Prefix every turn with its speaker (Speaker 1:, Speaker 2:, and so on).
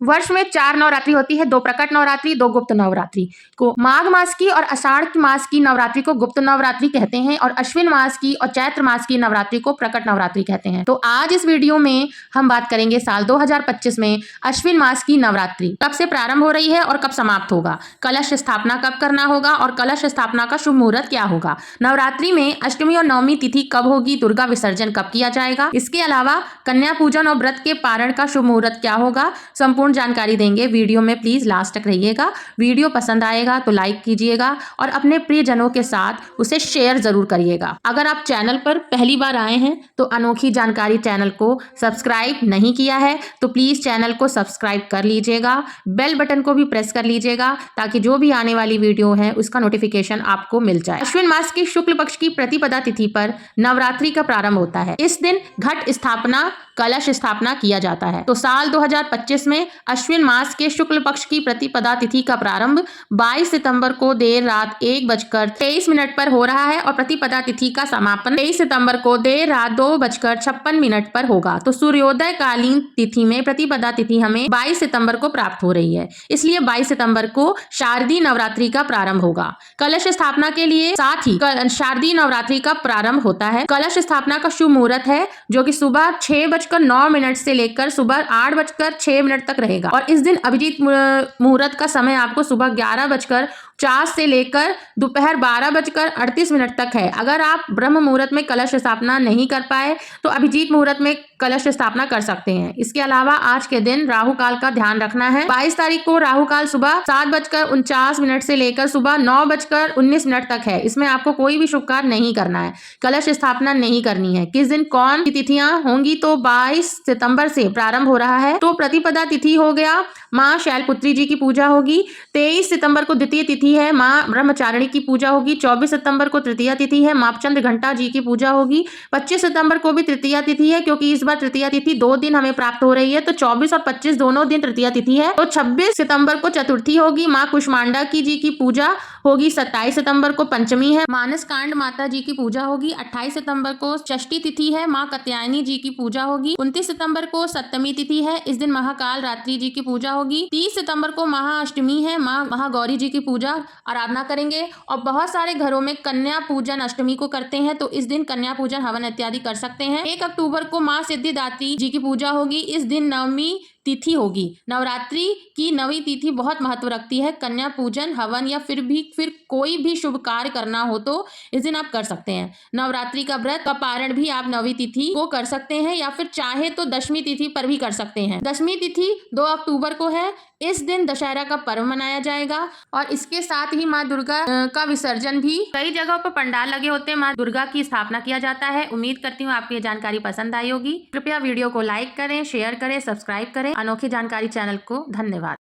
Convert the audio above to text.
Speaker 1: वर्ष में 4 नवरात्रि होती है, 2 प्रकट नवरात्रि, 2 गुप्त नवरात्रि को। माघ मास की और आषाढ़ मास की नवरात्रि को गुप्त नवरात्रि कहते हैं और अश्विन मास की और चैत्र मास की नवरात्रि को प्रकट नवरात्रि कहते हैं। तो आज इस वीडियो में हम बात करेंगे साल 2025 में अश्विन मास की नवरात्रि कब से प्रारंभ हो रही है और कब समाप्त होगा, कलश स्थापना कब करना होगा और कलश स्थापना का शुभ मुहूर्त क्या होगा, नवरात्रि में अष्टमी और नवमी तिथि कब होगी, दुर्गा विसर्जन कब किया जाएगा, इसके अलावा कन्या पूजन और व्रत के पारण का शुभ मुहूर्त क्या होगा, संपूर्ण जानकारी देंगे। वीडियो में प्लीज लास्ट तक रहिएगा। वीडियो पसंद आएगा तो लाइक कीजिएगा और अपने प्रियजनों के साथ उसे शेयर जरूर करिएगा। अगर आप चैनल पर पहली बार आए हैं तो अनोखी जानकारी चैनल को सब्सक्राइब नहीं किया है तो प्लीज चैनल को सब्सक्राइब कर लीजिएगा, बेल बटन को भी प्रेस कर लीजिएगा ताकि जो भी आने वाली वीडियो है उसका नोटिफिकेशन आपको मिल जाए। अश्विन मास की शुक्ल पक्ष की प्रतिपदा तिथि पर नवरात्रि का प्रारंभ होता है। इस दिन घट स्थापना, कलश स्थापना किया जाता है। तो साल 2025 में अश्विन मास के शुक्ल पक्ष की प्रतिपदा तिथि का प्रारंभ 22 सितंबर को देर रात 1:23 पर हो रहा है और प्रतिपदा तिथि का समापन 23 सितंबर को देर रात 2:56 पर होगा। तो सूर्योदय कालीन तिथि में प्रतिपदा तिथि हमें 22 सितंबर को प्राप्त हो रही है, इसलिए 22 सितंबर को शारदीय नवरात्रि का प्रारंभ होगा। कलश स्थापना के लिए साथ ही शारदीय नवरात्रि का प्रारंभ होता है। कलश स्थापना का शुभ मुहूर्त है जो कि सुबह 6:09 से लेकर सुबह 8:06 तक रहेगा और इस दिन अभिजीत मुहूर्त का समय आपको सुबह 11:50 से लेकर दोपहर 12:38 तक है। अगर आप ब्रह्म मुहूर्त में कलश स्थापना नहीं कर पाए तो अभिजीत मुहूर्त में कलश स्थापना कर सकते हैं। इसके अलावा आज के दिन राहु काल का ध्यान रखना है। 22 तारीख को राहु काल सुबह 7:49 से लेकर सुबह 9:19 तक है। इसमें आपको कोई भी शुभ कार्य नहीं करना है, कलश स्थापना नहीं करनी है। किस दिन कौन सी तिथियां होंगी तो 22 सितंबर से प्रारंभ हो रहा है। तो प्रतिपदा तिथि हो गया, माँ शैलपुत्री जी की पूजा होगी। 23 सितंबर को द्वितीय तिथि है, माँ ब्रह्मचारिणी की पूजा होगी। 24 सितंबर को तृतीया तिथि है, मापचंद घंटा जी की पूजा होगी। 25 सितंबर को भी तृतीया तिथि है क्योंकि इस बार तृतीया तिथि 2 दिन हमें प्राप्त हो रही है, तो 24 और 25 दोनों दिन तृतीया तिथि है। तो 26 सितंबर को चतुर्थी होगी, माँ कुष्मांडा की जी की पूजा होगी। 27 सितंबर को पंचमी है, मानस कांड माता जी की पूजा होगी। 28 सितंबर को षष्ठी तिथि है, माँ कात्यायनी जी की पूजा होगी। 29 सितंबर को सप्तमी तिथि है, इस दिन महाकाल रात्रि जी की पूजा होगी। 30 सितंबर को महाअष्टमी है, माँ महागौरी जी की पूजा आराधना करेंगे और बहुत सारे घरों में कन्या पूजन अष्टमी को करते हैं, तो इस दिन कन्या पूजन हवन इत्यादि कर सकते हैं। 1 अक्टूबर को माँ सिद्धिदात्री जी की पूजा होगी। इस दिन नवमी तिथि होगी। नवरात्रि की नवी तिथि बहुत महत्व रखती है। कन्या पूजन हवन या फिर कोई भी शुभ कार्य करना हो तो इस दिन आप कर सकते हैं। नवरात्रि का व्रत का पारण भी आप नवी तिथि को कर सकते हैं या फिर चाहे तो दशमी तिथि पर भी कर सकते हैं। दशमी तिथि 2 अक्टूबर को है। इस दिन दशहरा का पर्व मनाया जाएगा और इसके साथ ही माँ दुर्गा का विसर्जन भी कई जगहों पर पंडाल लगे होते हैं, माँ दुर्गा की स्थापना किया जाता है। उम्मीद करती हूँ आपको ये जानकारी पसंद आई होगी। कृपया वीडियो को लाइक करें, शेयर करें, सब्सक्राइब करें अनोखी जानकारी चैनल को। धन्यवाद।